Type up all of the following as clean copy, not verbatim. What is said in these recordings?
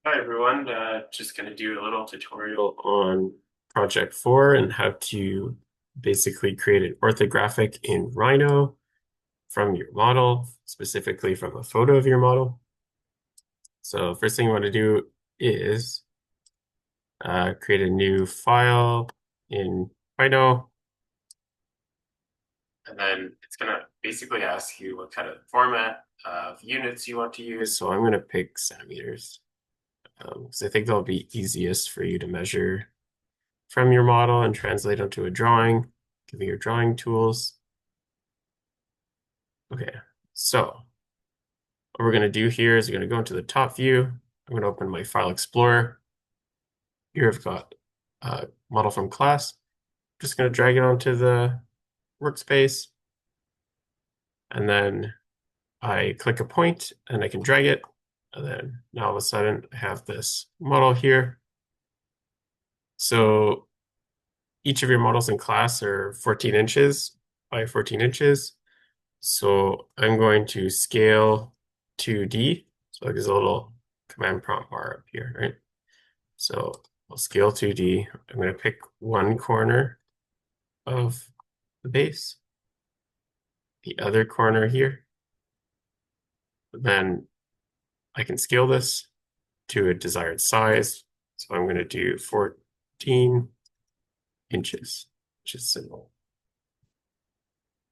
Hi everyone, just going to do a little tutorial on Project 4 and how to basically create an orthographic in Rhino from your model, specifically from a photo of your model. So first thing you want to do is create a new file in Rhino, and then it's going to basically ask you what kind of format of units you want to use. So I'm going to pick centimeters because I think they'll be easiest for you to measure from your model and translate onto a drawing. Give me your drawing tools. Okay, so what we're going to do here is we're going to go into the top view. I'm going to open my File Explorer. Here I've got a model from class. Just going to drag it onto the workspace. And then I click a point and I can drag it. And then now all of a sudden I have this model here. So each of your models in class are 14 inches by 14 inches. So I'm going to scale to D. So there's a little command prompt bar up here, right? So I'll scale to D. I'm going to pick one corner of the base, the other corner here. Then I can scale this to a desired size. So I'm going to do 14 inches, which is simple.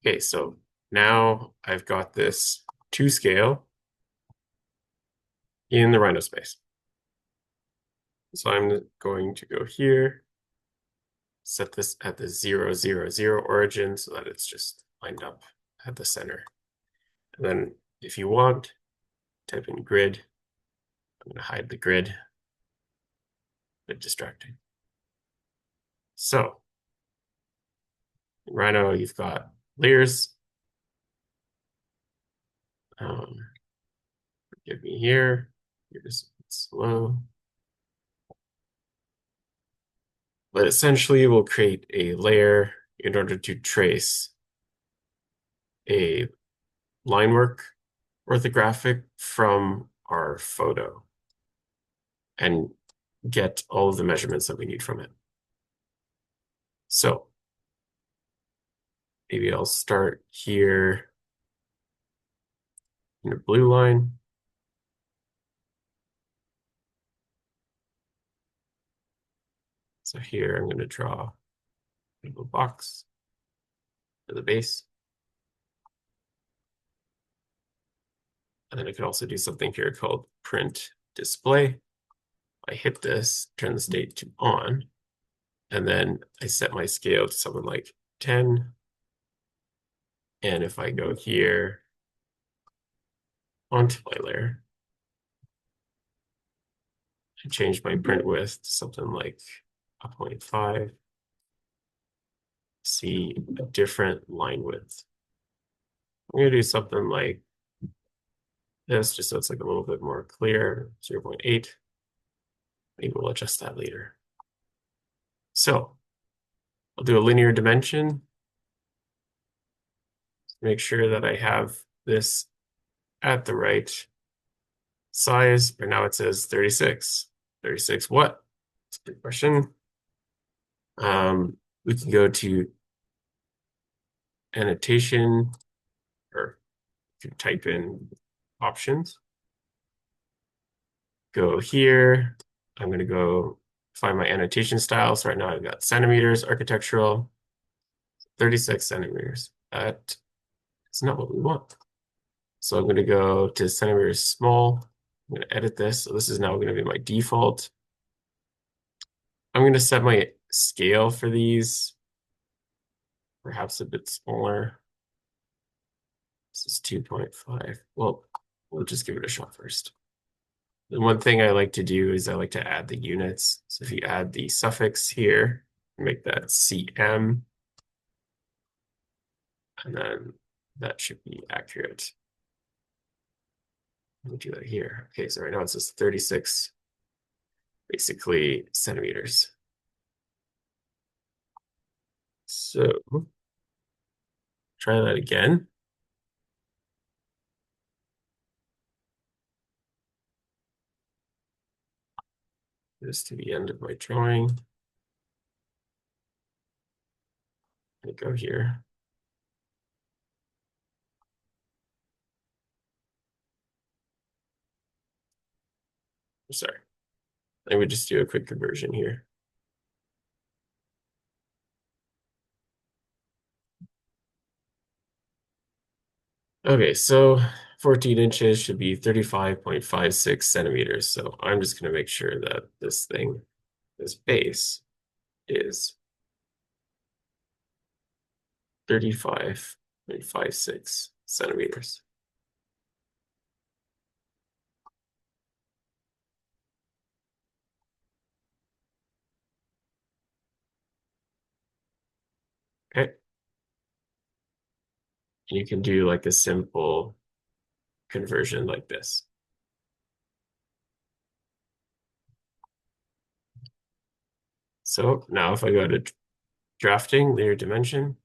Okay, so now I've got this to scale in the Rhino space. So I'm going to go here, set this at the 0, 0, 0 origin so that it's just lined up at the center. And then if you want, type in grid. I'm going to hide the grid. A bit distracting. So in Rhino, you've got layers. Forgive me here. Here's slow. But essentially, we'll create a layer in order to trace a line work orthographic from our photo and get all of the measurements that we need from it. So maybe I'll start here in a blue line. So here I'm going to draw a little box for the base. And then I could also do something here called print display. I hit this, turn the state to on, and then I set my scale to something like 10. And if I go here onto my layer, I change my print width to something like 0.5. See a different line width. I'm going to do something like this, just so it's like a little bit more clear, 0.8. Maybe we'll adjust that later. So I'll do a linear dimension. Make sure that I have this at the right size. Right now it says 36. 36 what? That's a good question. We can go to annotation, or you can type in options. Go here. I'm going to go find my annotation style. So right now I've got centimeters, architectural, 36 centimeters. That is not what we want. So I'm going to go to centimeters small. I'm going to edit this. So this is now going to be my default. I'm going to set my scale for these, perhaps a bit smaller. This is 2.5. Well, we'll just give it a shot first. The one thing I like to do is I like to add the units. So if you add the suffix here, make that cm, and then that should be accurate. Let me do that here. Okay, so right now it says 36, basically centimeters. So try that again. this to the end of my drawing. I go here. Sorry. I would just do a quick conversion here. Okay, so 14 inches should be 35.56 centimeters. So I'm just going to make sure that this base is 35.56 centimeters. Okay. You can do like a simple conversion like this. So now if I go to drafting, layer dimension,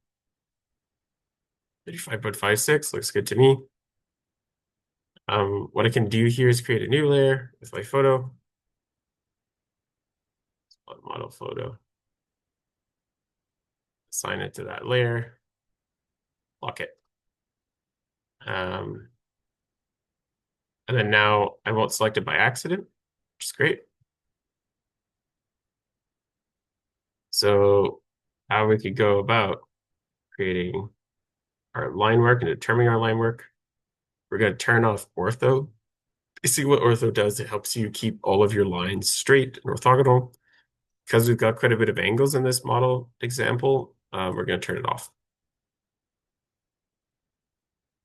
35.56 looks good to me. What I can do here is create a new layer with my photo. Model photo. Assign it to that layer. Lock it. And then now I won't select it by accident, which is great. So how we could go about creating our line work and determining our line work. We're going to turn off ortho. Basically what ortho does, it helps you keep all of your lines straight and orthogonal. Because we've got quite a bit of angles in this model example, we're going to turn it off.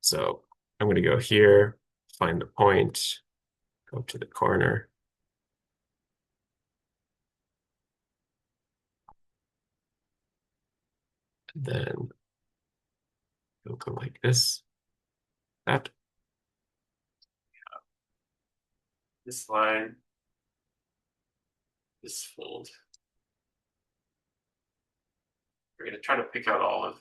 So I'm going to go here, find the point, go to the corner. And then it'll go like this. That. This line, this fold. We're going to try to pick out all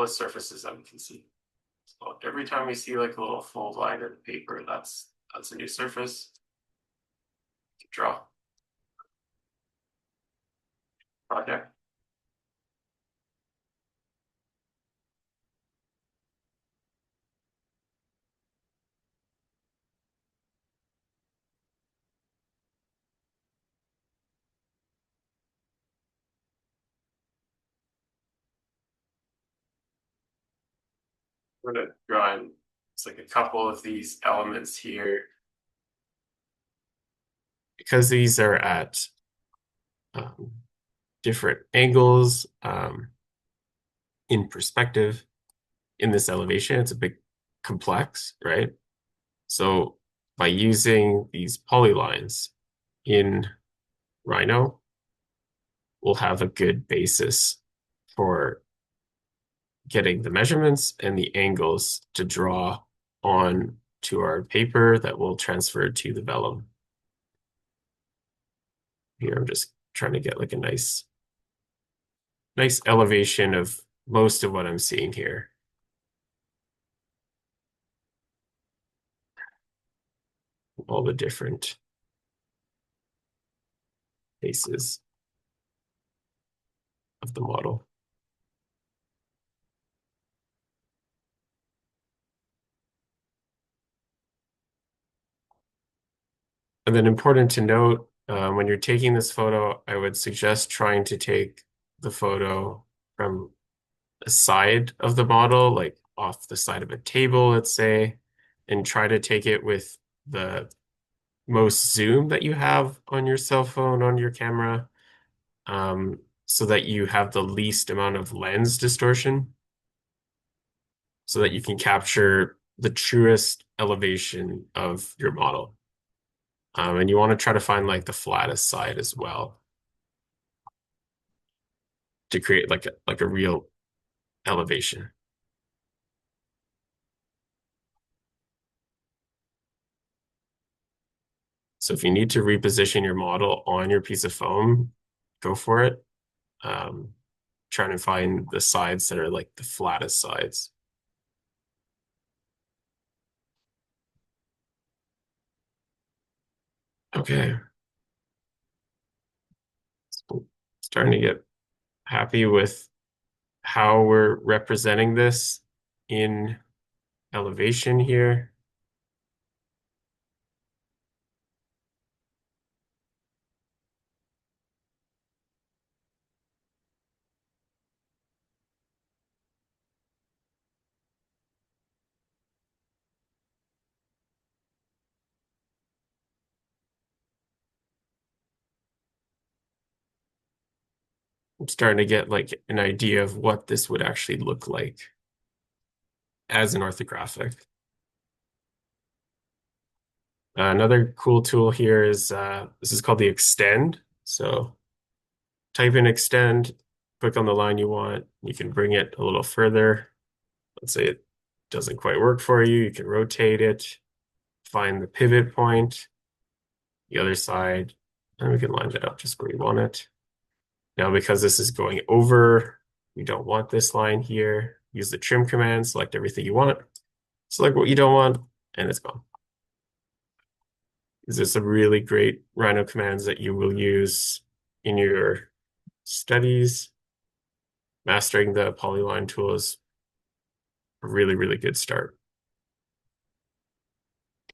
the surfaces that we can see. So every time we see like a little fold line in the paper, that's a new surface to draw. Project. We're going to draw in, it's like a couple of these elements here. Because these are at different angles in perspective in this elevation, it's a bit complex, right? So by using these polylines in Rhino, we'll have a good basis for getting the measurements and the angles to draw on to our paper that will transfer to the vellum. Here, I'm just trying to get like a nice elevation of most of what I'm seeing here. All the different faces of the model. And then important to note, when you're taking this photo, I would suggest trying to take the photo from a side of the model, like off the side of a table, let's say, and try to take it with the most zoom that you have on your cell phone, on your camera, so that you have the least amount of lens distortion, so that you can capture the truest elevation of your model. And you want to try to find like the flattest side as well to create like a real elevation. So if you need to reposition your model on your piece of foam, go for it. Trying to find the sides that are like the flattest sides. Okay. Starting to get happy with how we're representing this in elevation here. I'm starting to get like an idea of what this would actually look like as an orthographic. Another cool tool here is this is called the extend. So type in extend, click on the line you want. You can bring it a little further. Let's say it doesn't quite work for you. You can rotate it, find the pivot point, the other side, and we can line it up just where you want it. Now, because this is going over, we don't want this line here. Use the trim command, select everything you want, select what you don't want, and it's gone. These are some really great Rhino commands that you will use in your studies. Mastering the polyline tool is a really, really good start.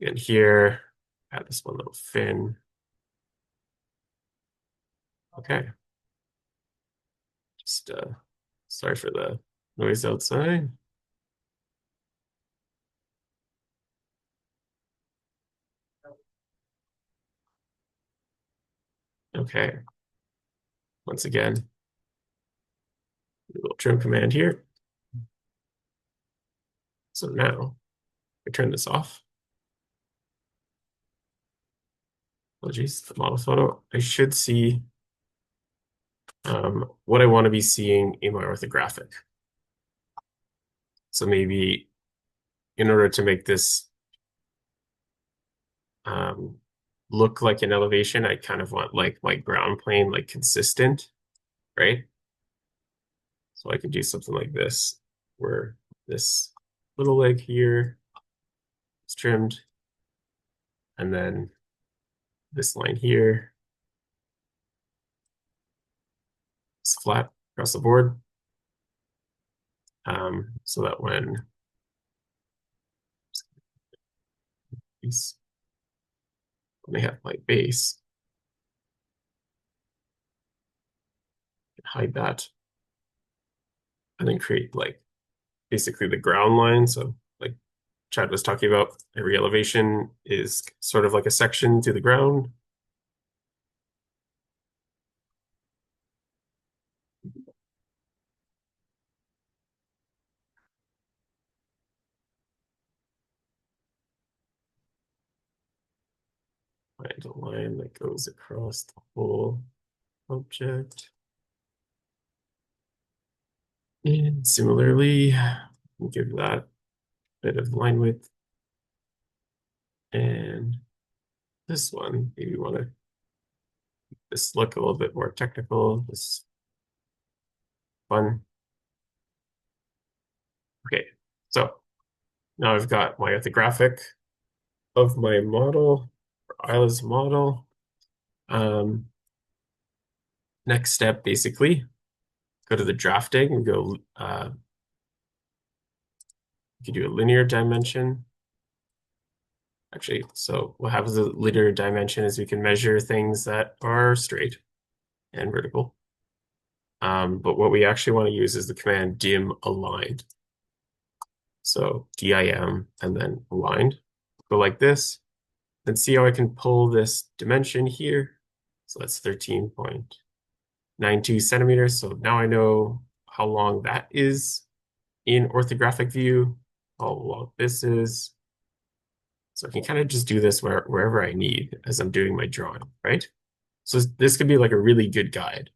And here, add this one little fin. Okay. Just sorry for the noise outside. Okay. Once again, a little trim command here. So now I turn this off. Oh geez, the model photo. I should see what I want to be seeing in my orthographic. So maybe in order to make this look like an elevation, I kind of want like my ground plane like consistent, right? So I can do something like this, where this little leg here is trimmed, and then this line here is flat across the board. So that when I have my base, I can hide that, and then create like basically the ground line. So like Chad was talking about, every elevation is sort of like a section to the ground. Find a line that goes across the whole object. And similarly, we'll give that a bit of line width. And this one, maybe want to this look a little bit more technical. This is fun. Okay, so now I've got my orthographic of my model, Isla's model. Next step, basically, go to the drafting and go, you can do a linear dimension. Actually, so what happens with linear dimension is we can measure things that are straight and vertical. But what we actually want to use is the command dim aligned. So dim and then aligned. Go like this. Then see how I can pull this dimension here. So that's 13.92 centimeters. So now I know how long that is in orthographic view, how long this is. So I can kind of just do this wherever I need as I'm doing my drawing, right? So this could be like a really good guide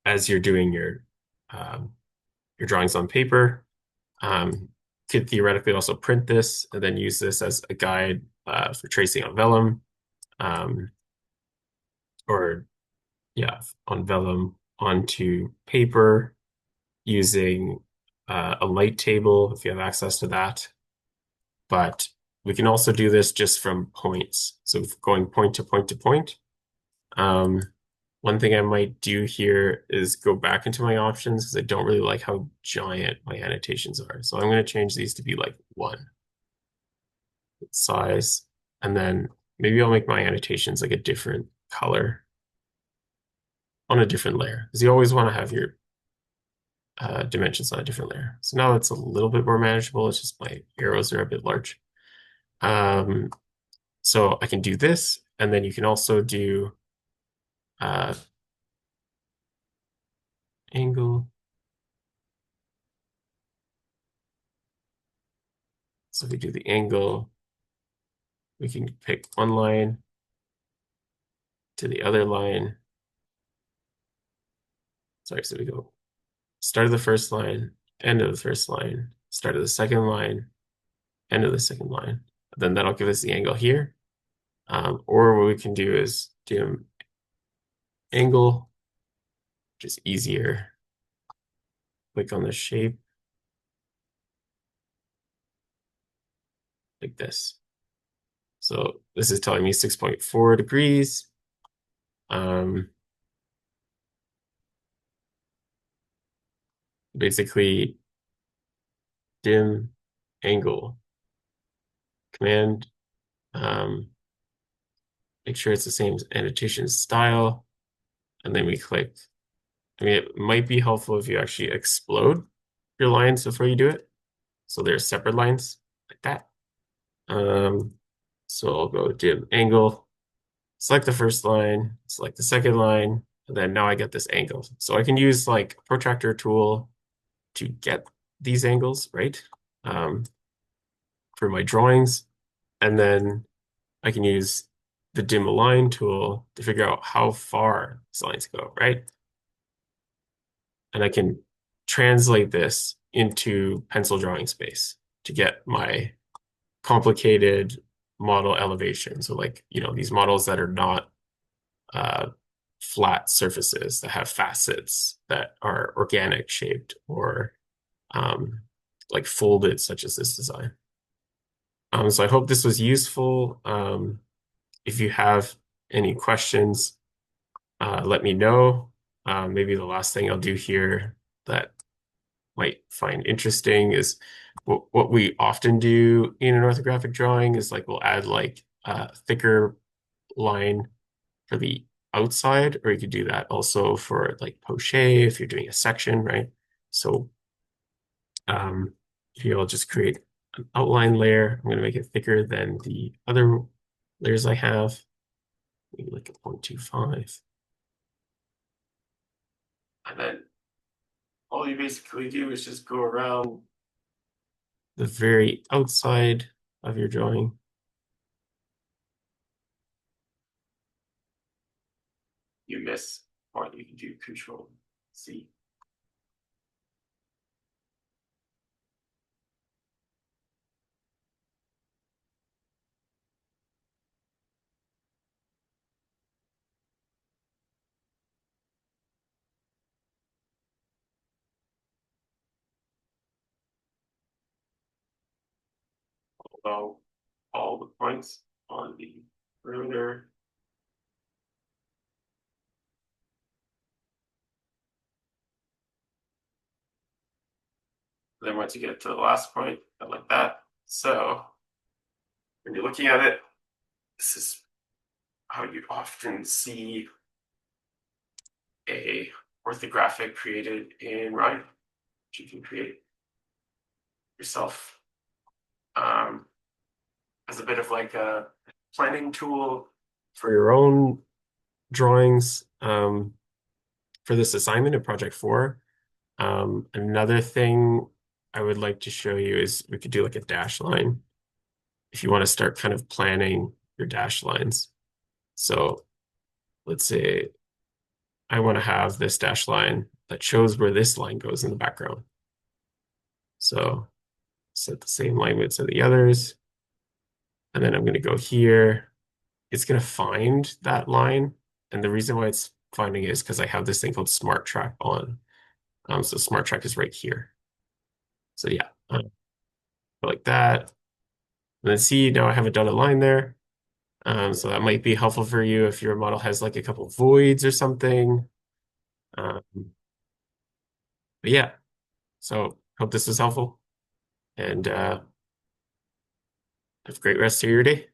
as you're doing your drawings on paper. Could theoretically also print this and then use this as a guide for tracing on vellum, or yeah, on vellum onto paper using a light table if you have access to that. But we can also do this just from points. So going point to point to point. Um, one thing I might do here is go back into my options because I don't really like how giant my annotations are. So I'm going to change these to be like 1 size. And then maybe I'll make my annotations like a different color on a different layer because you always want to have your dimensions on a different layer. So now it's a little bit more manageable. It's just my arrows are a bit large. Um, so I can do this, and then you can also do uh, angle. So if we do the angle, we can pick one line to the other line. Sorry, so we go start of the first line, end of the first line, start of the second line, end of the second line. Then that'll give us the angle here. Or what we can do is do angle, which is easier. Click on the shape like this. So this is telling me 6.4 degrees. Basically, dim angle command. Make sure it's the same annotation style. And then we click. I mean, it might be helpful if you actually explode your lines before you do it. So they're separate lines like that. So I'll go dim angle, select the first line, select the second line, and then now I get this angle. So I can use like a protractor tool to get these angles, right? For my drawings. And then I can use the dim align tool to figure out how far these lines go, right? And I can translate this into pencil drawing space to get my complicated model elevation. So like, these models that are not flat surfaces, that have facets that are organic shaped or like folded, such as this design. So I hope this was useful. If you have any questions, let me know. Maybe the last thing I'll do here that might find interesting is what we often do in an orthographic drawing is like we'll add like a thicker line for the outside, or you could do that also for like poche if you're doing a section, right? So here I'll just create an outline layer. I'm going to make it thicker than the other layers I have. Maybe like a 0.25. And then all you basically do is just go around the very outside of your drawing. You miss, or you can do Control C. Although all the points on the perimeter. Then once you get to the last point, like that. So when you're looking at it, this is how you often see a orthographic created in Rhine, which you can create yourself as a bit of like a planning tool for your own drawings for this assignment in Project 4. Another thing I would like to show you is we could do like a dash line if you want to start kind of planning your dash lines. So let's say I want to have this dash line that shows where this line goes in the background. So set the same line widths of the others. And then I'm going to go here. It's going to find that line. And the reason why it's finding it is because I have this thing called Smart Track on. So Smart Track is right here. So yeah, like that. And then see, now I have a dotted line there. So that might be helpful for you if your model has like a couple voids or something. Um, but yeah, so hope this was helpful and have a great rest of your day.